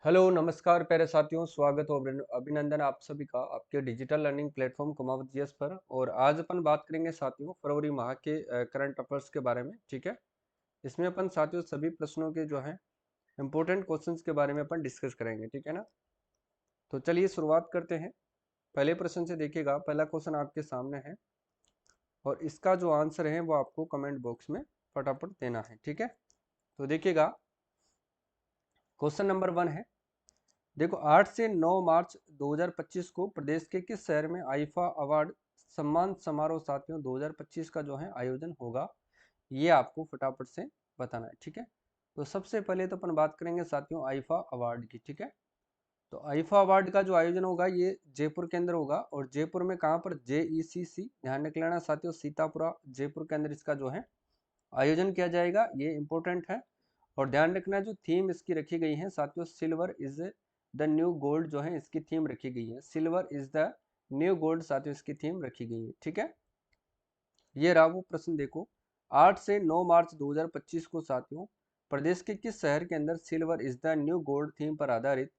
Hello नमस्कार प्यारे साथियों, स्वागत और अभिनंदन आप सभी का आपके digital learning platform Kumawat GS पर। और आज अपन बात करेंगे साथियों फरवरी माह के करंट अफेयर्स के बारे में। ठीक है, इसमें अपन साथियों सभी प्रश्नों के जो है इंपॉर्टेंट क्वेश्चंस के बारे में अपन डिस्कस करेंगे। ठीक है ना, तो चलिए शुरुआत करते हैं। पहले प्रश्न से देखिएगा, पहला क्वेश्चन आपके सामने है और इसका जो आंसर है वो आपको कमेंट बॉक्स में फटाफट देना है। ठीक है, तो देखिएगा क्वेश्चन नंबर 1 है। देखो 8 से 9 मार्च 2025 को प्रदेश के किस शहर में आईफा अवार्ड सम्मान समारोह साथियों 2025 का जो है आयोजन होगा, ये आपको फटाफट से बताना है। ठीक है, तो सबसे पहले तो अपन बात करेंगे साथियों आईफा अवार्ड की। ठीक है, तो आईफा अवार्ड का जो आयोजन होगा ये जयपुर के अंदर होगा। और जयपुर में कहाँ पर, JECC, ध्यान रख लेना साथियों, सीतापुरा जयपुर के अंदर इसका जो है आयोजन किया जाएगा, ये इंपॉर्टेंट है। और ध्यान रखना जो थीम इसकी रखी गई है साथियों, silver is the new gold जो है इसकी थीम रखी गई है। Silver is the new gold साथियों इसकी थीम रखी गई है। ठीक है, ये रहा वो प्रश्न। देखो 8 से 9 मार्च 2025 को साथियों प्रदेश के किस शहर के अंदर silver is the new gold theme पर आधारित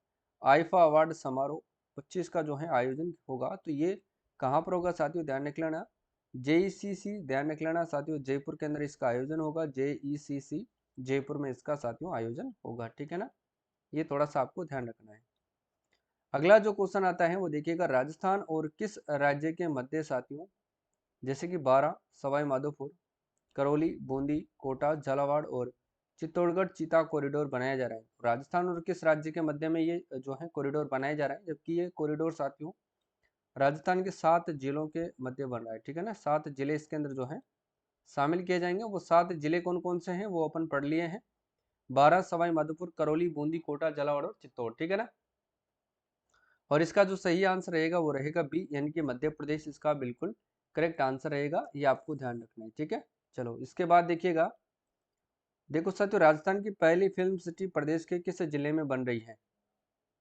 आईफा अवार्ड समारोह 25 का जो है आयोजन होगा। तो ये कहाँ पर होगा साथियों, ध्यान रख लेना, JECC, ध्यान रख लेना साथियों, जयपुर के अंदर इसका आयोजन होगा। JECC जयपुर में इसका साथियों आयोजन होगा। ठीक है ना, ये थोड़ा सा आपको ध्यान रखना है। अगला जो क्वेश्चन आता है वो देखिएगा, राजस्थान और किस राज्य के मध्य साथियों, जैसे कि बारां, सवाई माधोपुर, करौली, बूंदी, कोटा, झालावाड़ और चित्तौड़गढ़ चीता कॉरिडोर बनाया जा रहा है। राजस्थान और किस राज्य के मध्य में ये जो है कॉरिडोर बनाया जा रहा है, जबकि ये कॉरिडोर साथियों राजस्थान के 7 जिलों के मध्य बन रहा है। ठीक है ना, 7 जिले इसके अंदर जो है शामिल किए जाएंगे। वो 7 जिले कौन कौन से हैं वो अपन पढ़ लिए हैं, बारां, सवाई माधोपुर, करौली, बूंदी, कोटा, झालावाड़ और चित्तौड़। ठीक है ना, और इसका जो सही आंसर रहेगा वो रहेगा बी, यानी कि मध्य प्रदेश इसका बिल्कुल करेक्ट आंसर रहेगा। ये आपको ध्यान रखना है। ठीक है, चलो इसके बाद देखिएगा, देखो साथियों राजस्थान की पहली फिल्म सिटी प्रदेश के किस जिले में बन रही है,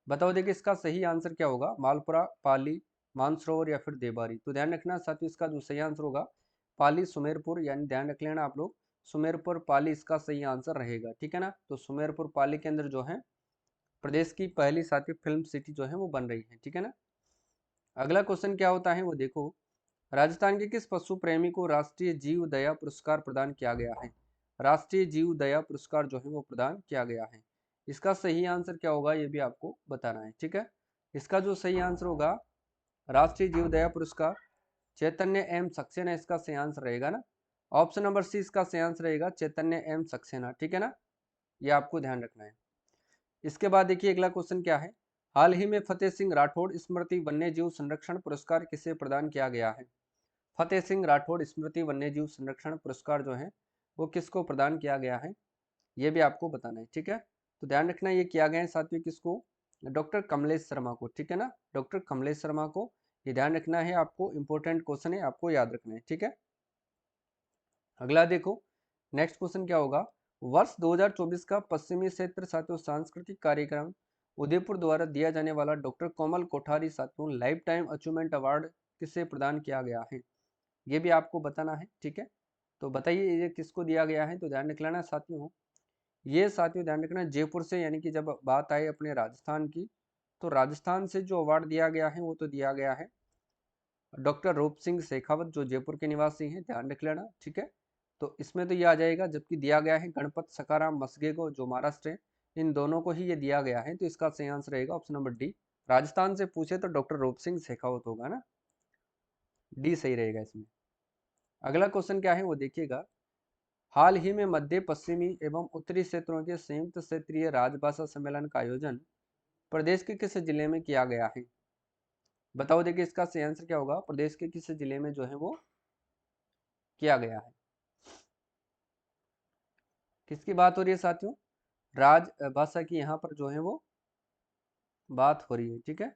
बताओ। देखिए इसका सही आंसर क्या होगा, मालपुरा, पाली, मानसरोवर या फिर देबारी। तो ध्यान रखना साथियों, इसका जो सही आंसर होगा पाली सुमेरपुर, यानी ध्यान रख लेना आप लोग, सुमेरपुर पाली इसका सही आंसर रहेगा। ठीक है ना, तो सुमेरपुर पाली के अंदर जो है प्रदेश की पहली साथियों फिल्म सिटी जो है वो बन रही है। ठीक है ना, अगला क्वेश्चन क्या होता है वो देखो, राजस्थान के किस पशु प्रेमी को राष्ट्रीय जीव दया पुरस्कार प्रदान किया गया है। राष्ट्रीय जीव दया पुरस्कार जो है वो प्रदान किया गया है, इसका सही आंसर क्या होगा ये भी आपको बताना है। ठीक है, इसका जो सही आंसर होगा राष्ट्रीय जीव दया पुरस्कार चैतन्य एम सक्सेना, इसका सही आंसर रहेगा ना, ऑप्शन नंबर सी इसका सही आंसर रहेगा, चैतन्य एम सक्सेना। ठीक है ना, ये आपको ध्यान रखना है। इसके बाद देखिए अगला क्वेश्चन क्या है, हाल ही में फतेह सिंह राठौड़ स्मृति वन्य जीव संरक्षण पुरस्कार किसे प्रदान किया गया है। फतेह सिंह राठौड़ स्मृति वन्यजीव संरक्षण पुरस्कार जो है वो किसको प्रदान किया गया है, ये भी आपको बताना है। ठीक है, तो ध्यान रखना ये किया गया है साथियों किसको, डॉक्टर कमलेश शर्मा को। ठीक है ना, डॉक्टर कमलेश शर्मा को, ये ध्यान रखना है आपको, इंपॉर्टेंट क्वेश्चन है, आपको याद रखना है। ठीक है, अगला देखो नेक्स्ट क्वेश्चन क्या होगा, वर्ष 2024 का पश्चिमी क्षेत्र साथियों सांस्कृतिक कार्यक्रम उदयपुर द्वारा दिया जाने वाला डॉक्टर कोमल कोठारी साथियों लाइफ टाइम अचीवमेंट अवार्ड किसे प्रदान किया गया है, ये भी आपको बताना है। ठीक है, तो बताइए ये किसको दिया गया है, तो ध्यान रख लेना साथियों, ये साथियों ध्यान रखना जयपुर से, यानी कि जब बात आए अपने राजस्थान की तो राजस्थान से जो अवार्ड दिया गया है वो तो दिया गया है डॉक्टर रूप सिंह शेखावत जो जयपुर के निवासी हैं, ध्यान रख लेना। ठीक है, तो इसमें तो ये आ जाएगा, जबकि दिया गया है गणपत सकाराम मसगे को जो महाराष्ट्र है, इन दोनों को ही ये दिया गया है। तो इसका सही आंसर रहेगा ऑप्शन नंबर डी, राजस्थान से पूछे तो डॉक्टर रूप सिंह शेखावत होगा ना, डी सही रहेगा इसमें। अगला क्वेश्चन क्या है वो देखिएगा, हाल ही में मध्य पश्चिमी एवं उत्तरी क्षेत्रों के संयुक्त क्षेत्रीय राजभाषा सम्मेलन का आयोजन प्रदेश के किस जिले में किया गया है, बताओ। देखिए इसका सही आंसर क्या होगा, प्रदेश के किस जिले में जो है वो किया गया है। किसकी बात हो रही है साथियों, राजभाषा की यहाँ पर जो है वो बात हो रही है। ठीक है,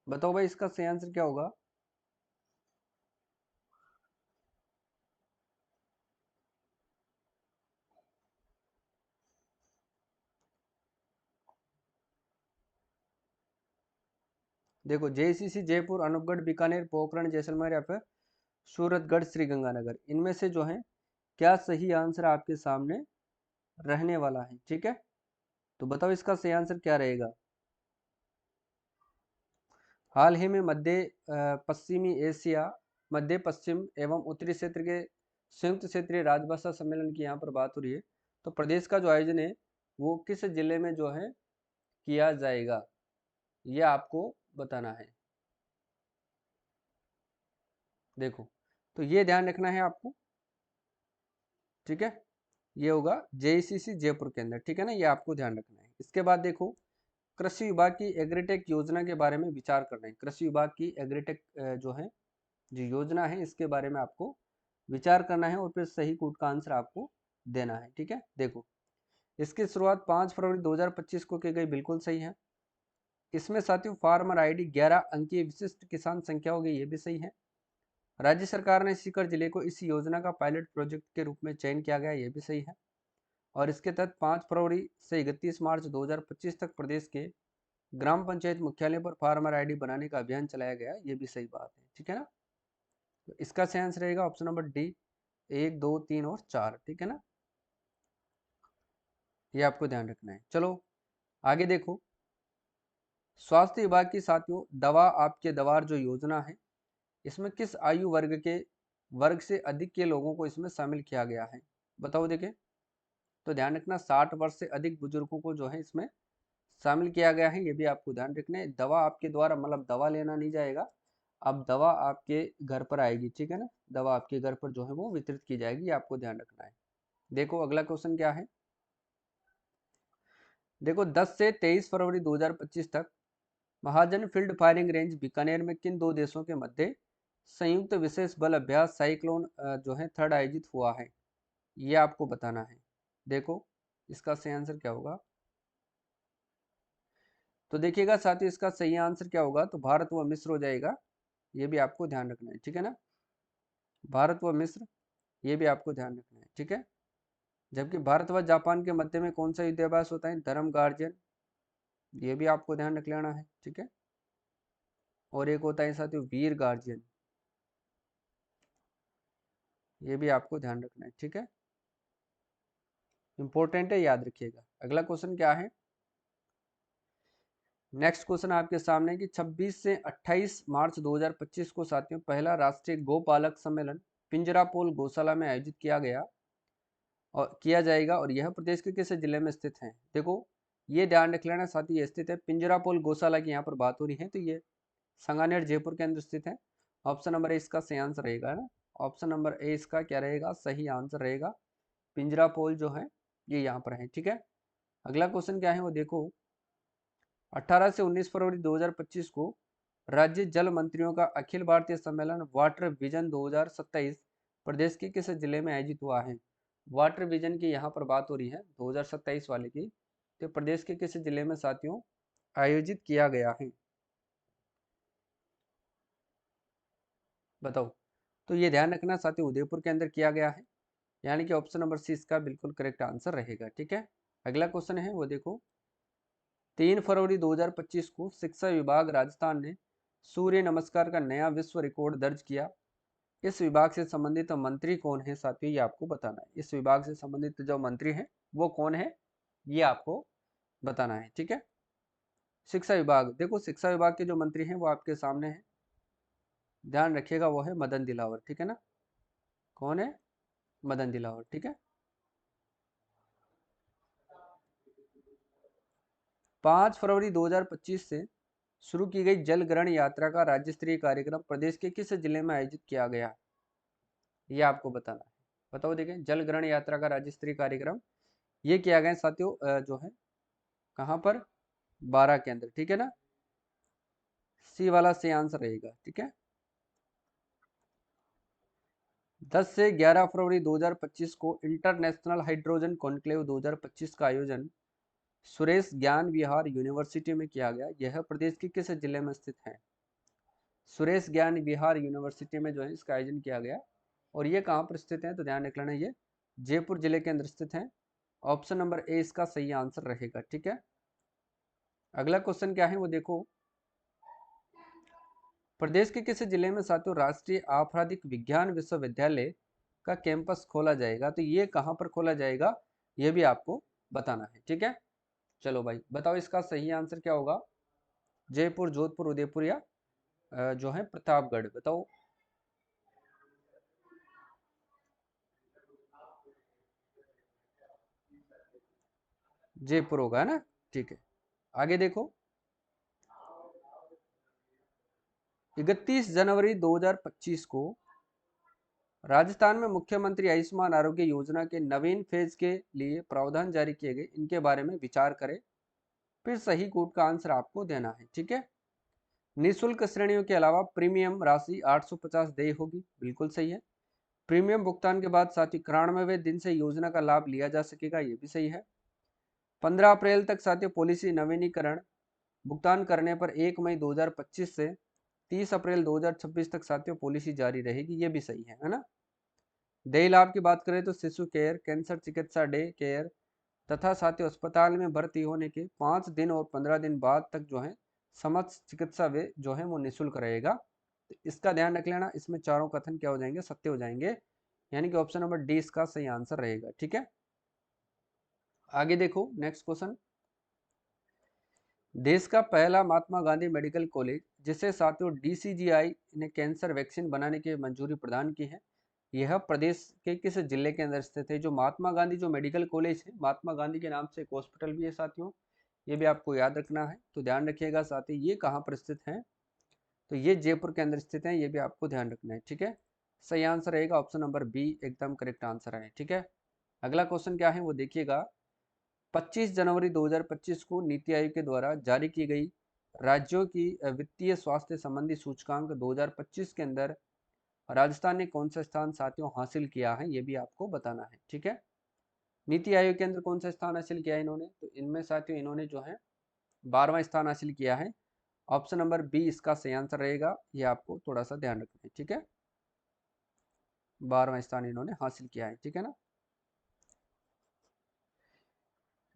बताओ भाई इसका सही आंसर क्या होगा। देखो JCC जयपुर, अनूपगढ़, बीकानेर, पोखरण, जैसलमेर या फिर सूरतगढ़, श्रीगंगानगर, इनमें से जो है क्या सही आंसर आपके सामने रहने वाला है। ठीक है, तो बताओ इसका सही आंसर क्या रहेगा। हाल ही में पश्चिमी एशिया, मध्य पश्चिम एवं उत्तरी क्षेत्र के संयुक्त क्षेत्रीय राजभाषा सम्मेलन की यहाँ पर बात हो रही है। तो प्रदेश का जो आयोजन है वो किस जिले में जो है किया जाएगा, ये आपको बताना है। देखो, तो ये ध्यान रखना है आपको, ठीक है। ये होगा जेईसीसी जयपुर के अंदर, ठीक है ना, ये आपको ध्यान रखना है। इसके बाद देखो, कृषि विभाग की एग्रीटेक योजना के बारे में विचार करना है। कृषि विभाग की एग्रीटेक जो है, जो योजना है, इसके बारे में आपको विचार करना है और फिर सही कोड का आंसर आपको देना है, ठीक है। देखो, इसकी शुरुआत 5 फरवरी 2025 को की गई, बिल्कुल सही है। इसमें साथियों फार्मर आईडी 11 अंकीय विशिष्ट किसान संख्या होगी, ये भी सही है। राज्य सरकार ने सीकर जिले को इस योजना का पायलट प्रोजेक्ट के रूप में चयन किया गया, ये भी सही है। और इसके तहत 5 फरवरी से 31 मार्च 2025 तक प्रदेश के ग्राम पंचायत मुख्यालय पर फार्मर आईडी बनाने का अभियान चलाया गया, ये भी सही बात है, ठीक है ना। तो इसका सही आंसर रहेगा ऑप्शन नंबर डी, 1, 2, 3 और 4, ठीक है ना, ये आपको ध्यान रखना है। चलो आगे देखो, स्वास्थ्य विभाग की साथियों दवा आपके दवार जो योजना है, इसमें किस आयु वर्ग से अधिक के लोगों को इसमें शामिल किया गया है, बताओ। देखें, तो ध्यान रखना 60 वर्ष से अधिक बुजुर्गों को जो है इसमें शामिल किया गया है, ये भी आपको ध्यान रखना है। दवा आपके द्वारा, मतलब दवा लेना नहीं जाएगा, अब दवा आपके घर पर आएगी, ठीक है ना, दवा आपके घर पर जो है वो वितरित की जाएगी, आपको ध्यान रखना है। देखो अगला क्वेश्चन क्या है। देखो, 10 से 23 फरवरी 2025 तक महाजन फील्ड फायरिंग रेंज बीकानेर में किन दो देशों के मध्य संयुक्त विशेष बल अभ्यास साइक्लोन जो है थर्ड आयोजित हुआ है, ये आपको बताना है। देखो, इसका सही आंसर क्या होगा। तो देखिएगा साथियों, इसका सही आंसर क्या होगा, तो भारत व मिस्र हो जाएगा, ये भी आपको ध्यान रखना है, ठीक है ना, भारत व मिस्र, ये भी आपको ध्यान रखना है, ठीक है। जबकि भारत व जापान के मध्य में कौन सा युद्धाभ्यास होता है, धर्म गार्जियन, ये भी आपको ध्यान रख लेना है, ठीक है। और एक होता है साथियों वीर गार्जियन, ये भी आपको ध्यान रखना है, ठीक है, इंपॉर्टेंट है, याद रखिएगा। अगला क्वेश्चन क्या है, नेक्स्ट क्वेश्चन आपके सामने कि 26 से 28 मार्च 2025 को साथियों पहला राष्ट्रीय गोपालक सम्मेलन पिंजरापोल गौशाला में आयोजित किया जाएगा, और यह प्रदेश के किस जिले में स्थित है। देखो, ये ध्यान रख लेना साथी, ये स्थित है पिंजरापोल गौशाला की यहाँ पर बात हो रही है, तो ये संगानेर जयपुर के अंदर स्थित है। ऑप्शन नंबर ए इसका सही आंसर रहेगा ना, ऑप्शन नंबर ए इसका क्या रहेगा, सही आंसर रहेगा। पिंजरापोल जो है ये यहाँ पर है, ठीक है। अगला क्वेश्चन क्या है वो देखो, 18 से 19 फरवरी 2025 को राज्य जल मंत्रियों का अखिल भारतीय सम्मेलन वाटर विजन 2027 प्रदेश के किस जिले में आयोजित हुआ है। वाटर विजन की यहाँ पर बात हो रही है 2027 वाले की, तो प्रदेश के किस जिले में साथियों आयोजित किया गया है, बताओ। तो ये ध्यान रखना साथियों, उदयपुर के अंदर किया गया है, यानी कि ऑप्शन नंबर सी इसका बिल्कुल करेक्ट आंसर रहेगा, ठीक है। अगला क्वेश्चन है वो देखो, 3 फरवरी 2025 को शिक्षा विभाग राजस्थान ने सूर्य नमस्कार का नया विश्व रिकॉर्ड दर्ज किया। इस विभाग से संबंधित मंत्री कौन है साथियों, ये आपको बताना है। इस विभाग से संबंधित जो मंत्री हैं वो कौन है, ये आपको बताना है, ठीक है। शिक्षा विभाग, देखो शिक्षा विभाग के जो मंत्री हैं वो आपके सामने हैं, ध्यान रखिएगा, वो है मदन दिलावर, ठीक है ना, कौन है, मदन दिलावर, ठीक है। 5 फरवरी 2025 से शुरू की गई जल ग्रहण यात्रा का राज्य स्तरीय कार्यक्रम प्रदेश के किस जिले में आयोजित किया गया, ये आपको बताना है। बताओ, देखें, जल ग्रहण यात्रा का राज्य स्तरीय कार्यक्रम ये किया गया साथियों जो है कहाँ पर, 12 के अंदर, ठीक है ना, सी वाला सही आंसर रहेगा, ठीक है। 10 से 11 फरवरी 2025 को इंटरनेशनल हाइड्रोजन कॉन्क्लेव 2025 का आयोजन सुरेश ज्ञान विहार यूनिवर्सिटी में किया गया, यह प्रदेश के किस जिले में स्थित है। सुरेश ज्ञान विहार यूनिवर्सिटी में जो है इसका आयोजन किया गया, और ये कहाँ पर स्थित है, तो ध्यान रख लेना, ये जयपुर जिले के अंदर स्थित है। ऑप्शन नंबर ए इसका सही आंसर रहेगा, ठीक है। अगला क्वेश्चन क्या है वो देखो, प्रदेश के किस जिले में साथियों राष्ट्रीय आपराधिक विज्ञान विश्वविद्यालय का कैंपस खोला जाएगा, तो ये कहाँ पर खोला जाएगा, ये भी आपको बताना है, ठीक है। चलो भाई बताओ इसका सही आंसर क्या होगा। जयपुर, जोधपुर, उदयपुर या जो है प्रतापगढ़, बताओ। जयपुर होगा, है ना। ठीक है, आगे देखो। 31 जनवरी 2025 को राजस्थान में मुख्यमंत्री आयुष्मान आरोग्य योजना के नवीन फेज के लिए प्रावधान जारी किए गए, इनके बारे में विचार करें। फिर सही कोड का आंसर आपको देना है, ठीक है। निःशुल्क श्रेणियों के अलावा प्रीमियम राशि 850 देय होगी, बिल्कुल सही है। प्रीमियम भुगतान के बाद साथ ही 91वें दिन से योजना का लाभ लिया जा सकेगा, ये भी सही है। 15 अप्रैल तक साथियों पॉलिसी नवीनीकरण भुगतान करने पर 1 मई 2025 से 30 अप्रैल 2026 तक साथियों पॉलिसी जारी रहेगी, ये भी सही है ना। देय लाभ की बात करें तो शिशु केयर, कैंसर चिकित्सा डे केयर तथा साथियों अस्पताल में भर्ती होने के 5 दिन और 15 दिन बाद तक जो है समस्त चिकित्सा वे जो है वो निःशुल्क रहेगा। तो इसका ध्यान रख लेना, इसमें चारों कथन क्या हो जाएंगे, सत्य हो जाएंगे, यानी कि ऑप्शन नंबर डी इसका सही आंसर रहेगा, ठीक है। आगे देखो नेक्स्ट क्वेश्चन। देश का पहला महात्मा गांधी मेडिकल कॉलेज जिसे साथियों डीसीजीआई ने कैंसर वैक्सीन बनाने की मंजूरी प्रदान की है, यह प्रदेश के किस जिले के अंदर स्थित है। जो महात्मा गांधी जो मेडिकल कॉलेज है, महात्मा गांधी के नाम से एक हॉस्पिटल भी है साथियों, ये भी आपको याद रखना है, तो ध्यान रखिएगा साथी, ये कहाँ पर स्थित है, तो ये जयपुर के अंदर स्थित है, ये भी आपको ध्यान रखना है, ठीक है। सही आंसर रहेगा ऑप्शन नंबर बी, एकदम करेक्ट आंसर है, ठीक है। अगला क्वेश्चन क्या है वो देखिएगा। 25 जनवरी 2025 को नीति आयोग के द्वारा जारी की गई राज्यों की वित्तीय स्वास्थ्य संबंधी सूचकांक 2025 के अंदर राजस्थान ने कौन सा स्थान साथियों हासिल किया है, ये भी आपको बताना है, ठीक है। नीति आयोग के अंदर कौन सा स्थान हासिल किया है इन्होंने, तो इनमें साथियों इन्होंने जो है 12वां स्थान हासिल किया है। ऑप्शन नंबर बी इसका सही आंसर रहेगा, ये आपको थोड़ा सा ध्यान रखना है, ठीक है। 12वां स्थान इन्होंने हासिल किया है, ठीक है ना।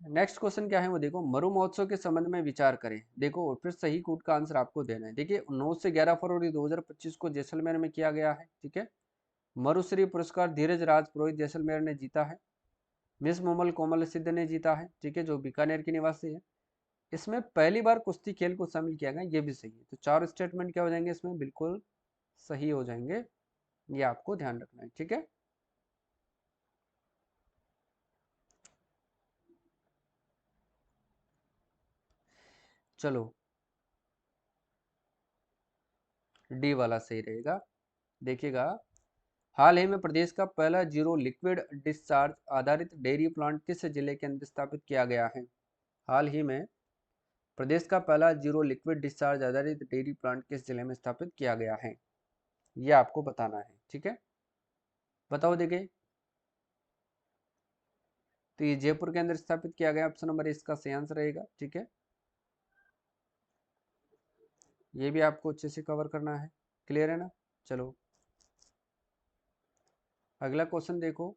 नेक्स्ट क्वेश्चन क्या है वो देखो। मरु महोत्सव के संबंध में विचार करें, देखो और फिर सही कोड का आंसर आपको देना है। देखिए 9 से 11 फरवरी 2025 को जैसलमेर में किया गया है, ठीक है। मरुश्री पुरस्कार धीरज राज पुरोहित जैसलमेर ने जीता है। मिस मुमल कोमल सिद्ध ने जीता है, ठीक है, जो बीकानेर की निवासी है। इसमें पहली बार कुश्ती खेल को शामिल किया गया, ये भी सही है। तो चार स्टेटमेंट क्या हो जाएंगे इसमें, बिल्कुल सही हो जाएंगे, ये आपको ध्यान रखना है, ठीक है। चलो डी वाला सही रहेगा। देखिएगा, हाल ही में प्रदेश का पहला जीरो लिक्विड डिस्चार्ज आधारित डेयरी प्लांट किस जिले के अंदर स्थापित किया गया है। हाल ही में प्रदेश का पहला जीरो लिक्विड डिस्चार्ज आधारित डेयरी प्लांट किस जिले में स्थापित किया गया है, ये आपको बताना है, ठीक है। बताओ देखिए, तो ये जयपुर के अंदर स्थापित किया गया, ऑप्शन नंबर इसका सही आंसर रहेगा, ठीक है। ये भी आपको अच्छे से कवर करना है, क्लियर है ना। चलो अगला क्वेश्चन देखो।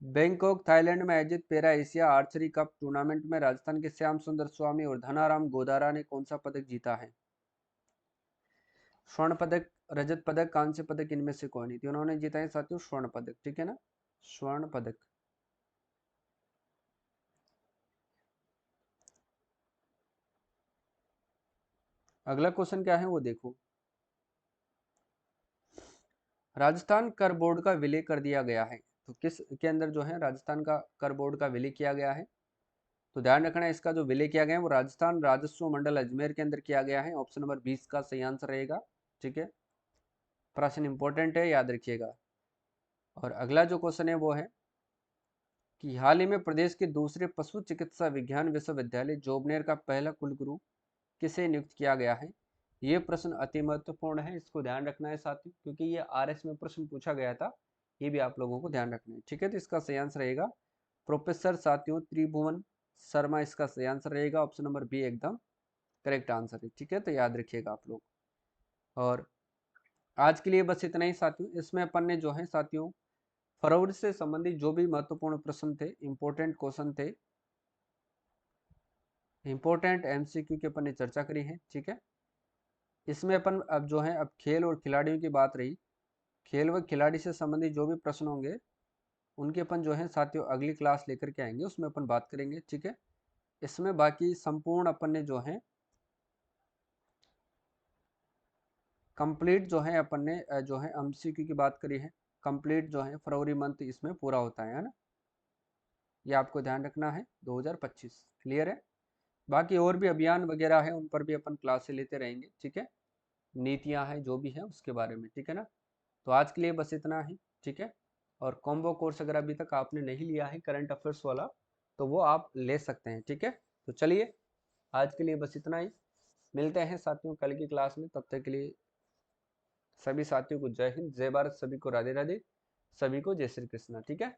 बैंकॉक थाईलैंड में आयोजित para Asia archery cup tournament में राजस्थान के श्याम सुंदर स्वामी और धनाराम गोदारा ने कौन सा पदक जीता है। स्वर्ण पदक, रजत पदक, कांस्य पदक, इनमें से कोई नहीं थी, उन्होंने जीता है साथियों स्वर्ण पदक, ठीक है ना, स्वर्ण पदक। अगला क्वेश्चन क्या है वो देखो। राजस्थान कर बोर्ड का विलय कर दिया गया है, तो किस के अंदर जो है राजस्थान का कर बोर्ड का विलय किया गया है। तो ध्यान रखना है, इसका जो विलय किया गया है वो राजस्थान राजस्व मंडल अजमेर के अंदर किया गया है, ऑप्शन नंबर 20 का सही आंसर रहेगा, ठीक है। प्रश्न इंपॉर्टेंट है, याद रखिएगा। और अगला जो क्वेश्चन है वो है कि हाल ही में प्रदेश के दूसरे पशु चिकित्सा विज्ञान विश्वविद्यालय जोबनेर का पहला कुलगुरु किसे नियुक्त किया गया है। ये प्रश्न अति महत्वपूर्ण है, इसको ध्यान रखना है साथियों, क्योंकि ये आरएस में प्रश्न पूछा गया था, ये भी आप लोगों को ध्यान रखना है, ठीक है। तो इसका सही आंसर रहेगा प्रोफेसर साथियों त्रिभुवन शर्मा, इसका सही आंसर रहेगा, ऑप्शन नंबर बी एकदम करेक्ट आंसर है, ठीक है। तो याद रखिएगा आप लोग। और आज के लिए बस इतना ही साथियों, इसमें अपन ने जो है साथियों फरवरी से संबंधित जो भी महत्वपूर्ण प्रश्न थे, इंपॉर्टेंट क्वेश्चन थे, इंपॉर्टेंट एमसीक्यू की अपन ने चर्चा करी है, ठीक है। इसमें अपन अब जो है अब खेल और खिलाड़ियों की बात रही, खेल व खिलाड़ी से संबंधित जो भी प्रश्न होंगे उनकी अपन जो है साथियों अगली क्लास लेकर के आएंगे, उसमें अपन बात करेंगे, ठीक है। इसमें बाकी संपूर्ण अपन ने जो है कंप्लीट जो है अपन ने जो है एमसीक्यू की बात करी है, कंप्लीट जो है फरवरी मंथ इसमें पूरा होता है ना, ये आपको ध्यान रखना है 2025। क्लियर है। बाकी और भी अभियान वगैरह है, उन पर भी अपन क्लासें लेते रहेंगे, ठीक है। नीतियां हैं जो भी है उसके बारे में, ठीक है ना। तो आज के लिए बस इतना ही, ठीक है। और कॉम्बो कोर्स अगर अभी तक आपने नहीं लिया है करंट अफेयर्स वाला, तो वो आप ले सकते हैं, ठीक है। तो चलिए आज के लिए बस इतना ही, मिलते हैं साथियों कल की क्लास में। तब तक के लिए सभी साथियों को जय हिंद, जय भारत, सभी को राधे राधे, सभी को जय श्री कृष्णा, ठीक है।